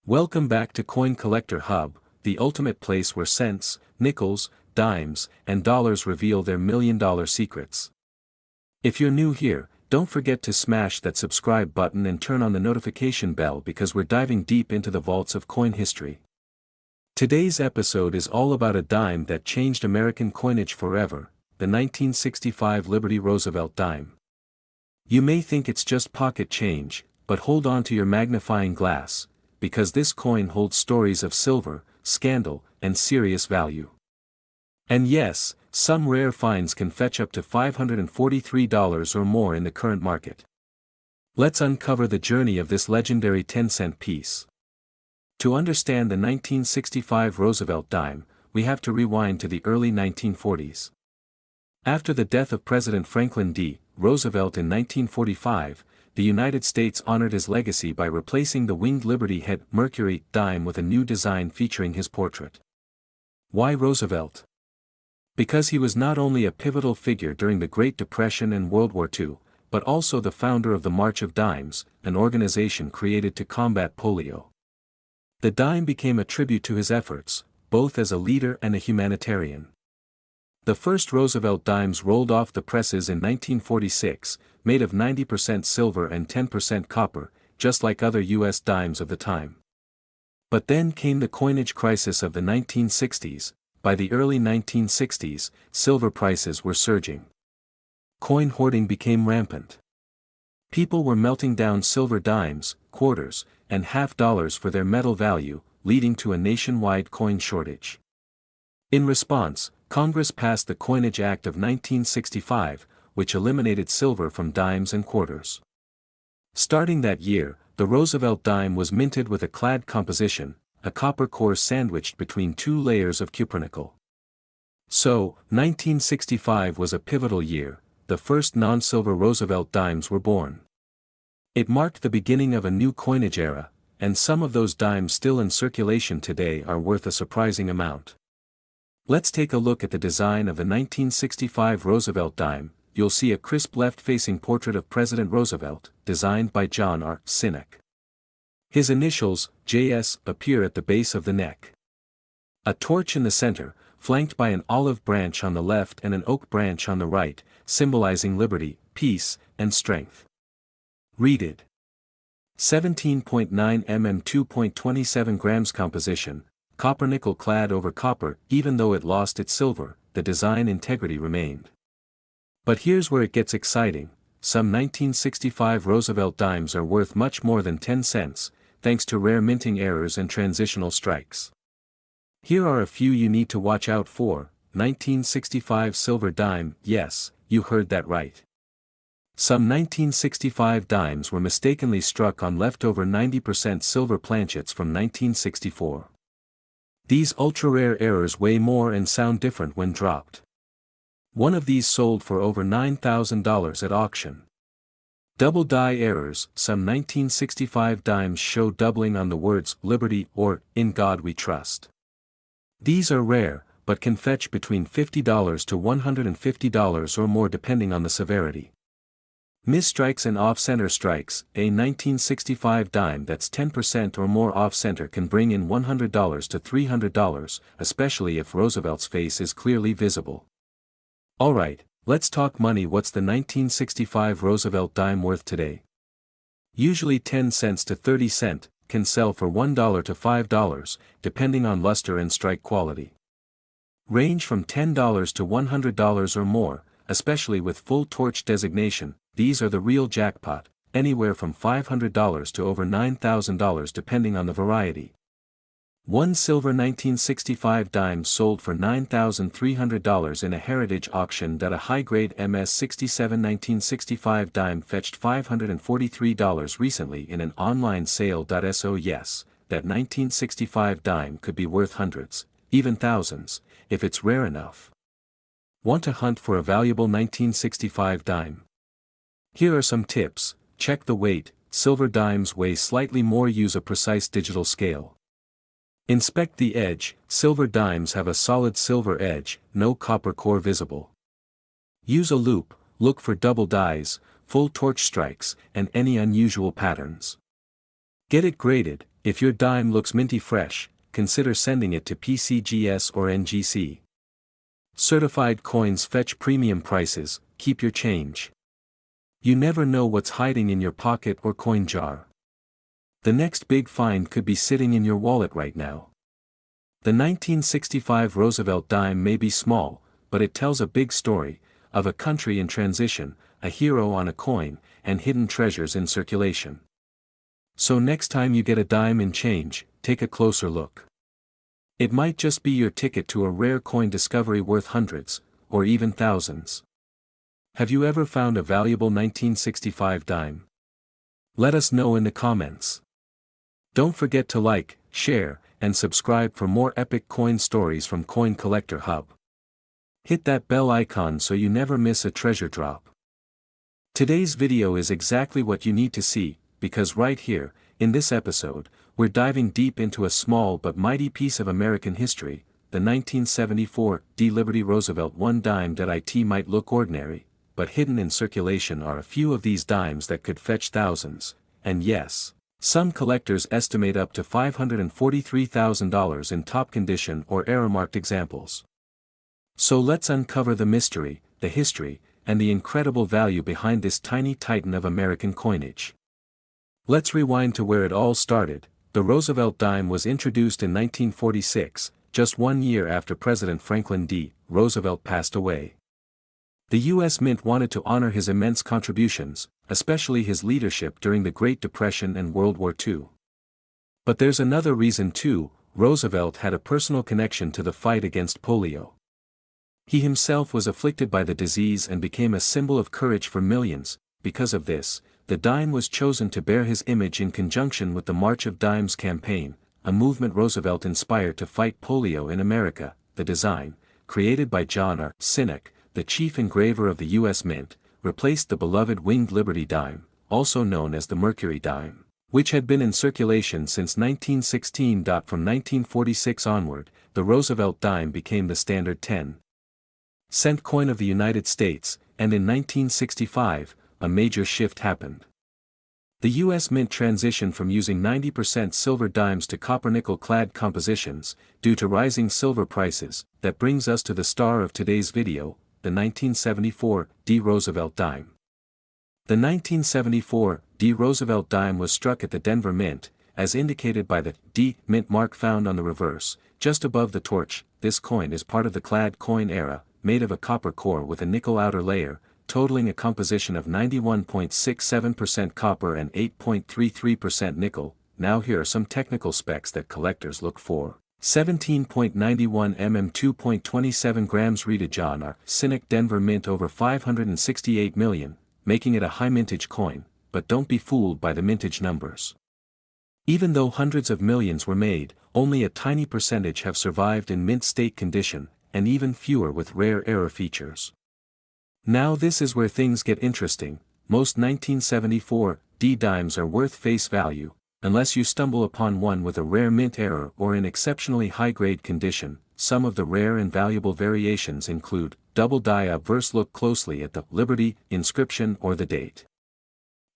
Welcome back to Coin Collector Hub, the ultimate place where cents, nickels, dimes, and dollars reveal their million-dollar secrets. If you're new here, don't forget to smash that subscribe button and turn on the notification bell because we're diving deep into the vaults of coin history. Today's episode is all about a dime that changed American coinage forever, the 1965 Liberty Roosevelt dime. You may think it's just pocket change, but hold on to your magnifying glass, because this coin holds stories of silver, scandal, and serious value. And yes, some rare finds can fetch up to $543 or more in the current market. Let's uncover the journey of this legendary 10-cent piece. To understand the 1965 Roosevelt dime, we have to rewind to the early 1940s. After the death of President Franklin D. Roosevelt in 1945, the United States honored his legacy by replacing the winged Liberty Head Mercury dime with a new design featuring his portrait. Why Roosevelt? Because he was not only a pivotal figure during the Great Depression and World War II, but also the founder of the March of Dimes, an organization created to combat polio. The dime became a tribute to his efforts, both as a leader and a humanitarian. The first Roosevelt dimes rolled off the presses in 1946, made of 90% silver and 10% copper, just like other U.S. dimes of the time. But then came the coinage crisis of the 1960s. By the early 1960s, silver prices were surging. Coin hoarding became rampant. People were melting down silver dimes, quarters, and half-dollars for their metal value, leading to a nationwide coin shortage. In response, Congress passed the Coinage Act of 1965, which eliminated silver from dimes and quarters. Starting that year, the Roosevelt dime was minted with a clad composition, a copper core sandwiched between two layers of cupronickel. So, 1965 was a pivotal year. The first non-silver Roosevelt dimes were born. It marked the beginning of a new coinage era, and some of those dimes still in circulation today are worth a surprising amount. Let's take a look at the design of the 1965 Roosevelt dime. You'll see a crisp left-facing portrait of President Roosevelt, designed by John R. Sinek. His initials, JS, appear at the base of the neck. A torch in the center, flanked by an olive branch on the left and an oak branch on the right, symbolizing liberty, peace, and strength. Read 17.9 mm 2.27 grams composition, copper nickel clad over copper. Even though it lost its silver, the design integrity remained. But here's where it gets exciting. Some 1965 Roosevelt dimes are worth much more than 10 cents, thanks to rare minting errors and transitional strikes. Here are a few you need to watch out for. 1965 silver dime. Yes, you heard that right. Some 1965 dimes were mistakenly struck on leftover 90% silver planchets from 1964. These ultra-rare errors weigh more and sound different when dropped. One of these sold for over $9,000 at auction. Double die errors. Some 1965 dimes show doubling on the words "Liberty" or "In God We Trust." These are rare, but can fetch between $50 to $150 or more depending on the severity. Misstrikes and off-center strikes. A 1965 dime that's 10% or more off-center can bring in $100 to $300, especially if Roosevelt's face is clearly visible. Alright, let's talk money. What's the 1965 Roosevelt dime worth today? Usually 10 cents to 30 cents, can sell for $1 to $5, depending on luster and strike quality. Range from $10 to $100 or more, especially with full torch designation. These are the real jackpot, anywhere from $500 to over $9,000 depending on the variety. One silver 1965 dime sold for $9,300 in a heritage auction. That a high-grade MS-67 1965 dime fetched $543 recently in an online sale. So yes, that 1965 dime could be worth hundreds, even thousands, if it's rare enough. Want to hunt for a valuable 1965 dime? Here are some tips. Check the weight. Silver dimes weigh slightly more. Use a precise digital scale. Inspect the edge. Silver dimes have a solid silver edge, no copper core visible. Use a loupe. Look for double dies, full torch strikes, and any unusual patterns. Get it graded. If your dime looks minty fresh, consider sending it to PCGS or NGC. Certified coins fetch premium prices, keep your change. You never know what's hiding in your pocket or coin jar. The next big find could be sitting in your wallet right now. The 1965 Roosevelt dime may be small, but it tells a big story, of a country in transition, a hero on a coin, and hidden treasures in circulation. So next time you get a dime in change, take a closer look. It might just be your ticket to a rare coin discovery worth hundreds, or even thousands. Have you ever found a valuable 1965 dime? Let us know in the comments. Don't forget to like, share, and subscribe for more epic coin stories from Coin Collector Hub. Hit that bell icon so you never miss a treasure drop. Today's video is exactly what you need to see, because right here, in this episode, we're diving deep into a small but mighty piece of American history, the 1974 Liberty Roosevelt 1 dime that it might look ordinary, but hidden in circulation are a few of these dimes that could fetch thousands, and yes, some collectors estimate up to $543,000 in top condition or error-marked examples. So let's uncover the mystery, the history, and the incredible value behind this tiny titan of American coinage. Let's rewind to where it all started. The Roosevelt dime was introduced in 1946, just 1 year after President Franklin D. Roosevelt passed away. The U.S. Mint wanted to honor his immense contributions, especially his leadership during the Great Depression and World War II. But there's another reason too. Roosevelt had a personal connection to the fight against polio. He himself was afflicted by the disease and became a symbol of courage for millions. Because of this, the dime was chosen to bear his image in conjunction with the March of Dimes campaign, a movement Roosevelt inspired to fight polio in America. The design, created by John R. Sinek, the chief engraver of the U.S. Mint, replaced the beloved winged Liberty dime, also known as the Mercury dime, which had been in circulation since 1916. From 1946 onward, the Roosevelt dime became the standard 10-cent coin of the United States, and in 1965, a major shift happened. The U.S. Mint transitioned from using 90% silver dimes to copper-nickel-clad compositions, due to rising silver prices. That brings us to the star of today's video, the 1974 Roosevelt dime. The 1974 Roosevelt dime was struck at the Denver Mint, as indicated by the D Mint mark found on the reverse, just above the torch. This coin is part of the clad coin era, made of a copper core with a nickel outer layer, totaling a composition of 91.67% copper and 8.33% nickel. Now here are some technical specs that collectors look for. 17.91 mm 2.27 grams. Rita John R. Sinek Denver Mint over 568 million, making it a high mintage coin, but don't be fooled by the mintage numbers. Even though hundreds of millions were made, only a tiny percentage have survived in mint state condition, and even fewer with rare error features. Now this is where things get interesting. Most 1974 dimes are worth face value, unless you stumble upon one with a rare mint error or in exceptionally high-grade condition. Some of the rare and valuable variations include double die obverse. Look closely at the Liberty inscription or the date.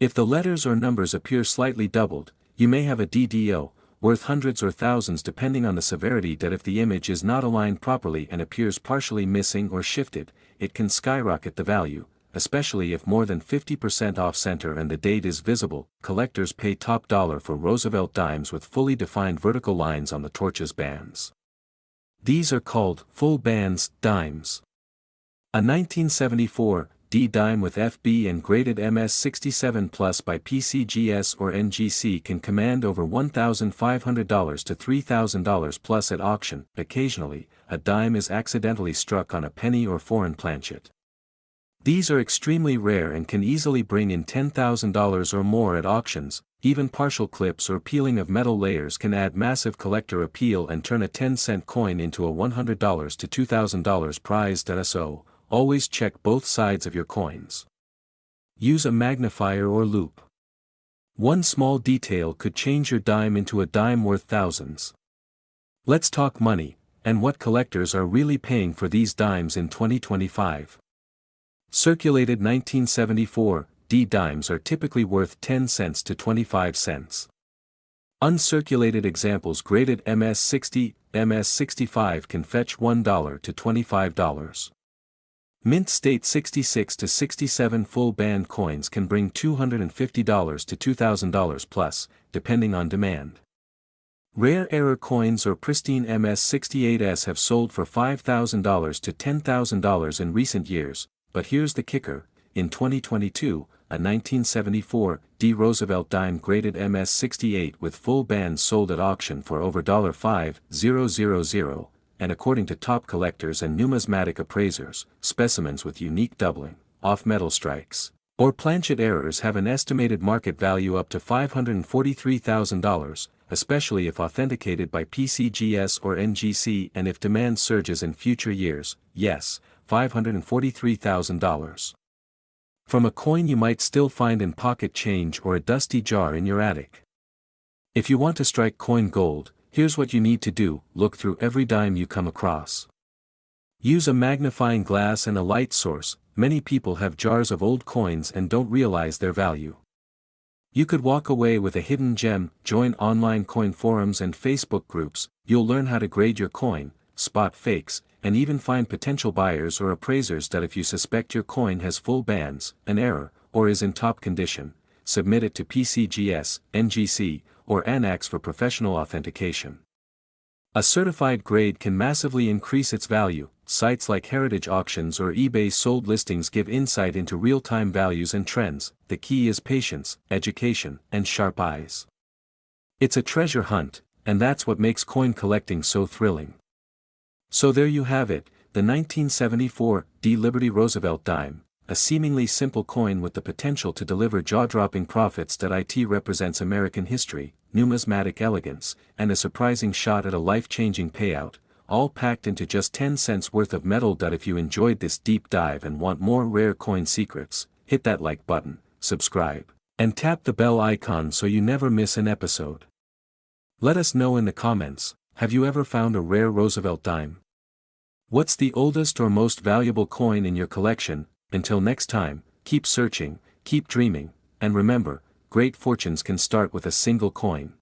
If the letters or numbers appear slightly doubled, you may have a DDO, worth hundreds or thousands depending on the severity. That if the image is not aligned properly and appears partially missing or shifted, it can skyrocket the value, especially if more than 50% off-center and the date is visible. Collectors pay top dollar for Roosevelt dimes with fully defined vertical lines on the torch's bands. These are called full bands dimes. A 1974 dime with FB and graded MS67 Plus by PCGS or NGC can command over $1,500 to $3,000 plus at auction. Occasionally, a dime is accidentally struck on a penny or foreign planchet. These are extremely rare and can easily bring in $10,000 or more at auctions. Even partial clips or peeling of metal layers can add massive collector appeal and turn a 10-cent coin into a $100 to $2,000 prize. So, always check both sides of your coins. Use a magnifier or loupe. One small detail could change your dime into a dime worth thousands. Let's talk money, and what collectors are really paying for these dimes in 2025. Circulated 1974 dimes are typically worth 10 cents to 25 cents. Uncirculated examples graded MS-60, MS-65 can fetch $1 to $25. Mint State 66 to 67 full band coins can bring $250 to $2,000 plus, depending on demand. Rare error coins or pristine MS-68s have sold for $5,000 to $10,000 in recent years, but here's the kicker: in 2022, a 1974 D. Roosevelt dime graded MS-68 with full bands sold at auction for over $5,000, and according to top collectors and numismatic appraisers, specimens with unique doubling, off-metal strikes, or planchet errors have an estimated market value up to $543,000, especially if authenticated by PCGS or NGC, and if demand surges in future years, yes, $543,000. From a coin you might still find in pocket change or a dusty jar in your attic. If you want to strike coin gold, here's what you need to do: look through every dime you come across. Use a magnifying glass and a light source. Many people have jars of old coins and don't realize their value. You could walk away with a hidden gem. Join online coin forums and Facebook groups. You'll learn how to grade your coin, spot fakes, and even find potential buyers or appraisers that if you suspect your coin has full bands, an error, or is in top condition, submit it to PCGS, NGC, or ANAX for professional authentication. A certified grade can massively increase its value. Sites like Heritage Auctions or eBay's sold listings give insight into real-time values and trends. The key is patience, education, and sharp eyes. It's a treasure hunt, and that's what makes coin collecting so thrilling. So there you have it, the 1974 D. Liberty Roosevelt dime, a seemingly simple coin with the potential to deliver jaw-dropping profits. It represents American history, numismatic elegance, and a surprising shot at a life-changing payout, all packed into just 10 cents worth of metal. If you enjoyed this deep dive and want more rare coin secrets, hit that like button, subscribe, and tap the bell icon so you never miss an episode. Let us know in the comments, have you ever found a rare Roosevelt dime? What's the oldest or most valuable coin in your collection? Until next time, keep searching, keep dreaming, and remember, great fortunes can start with a single coin.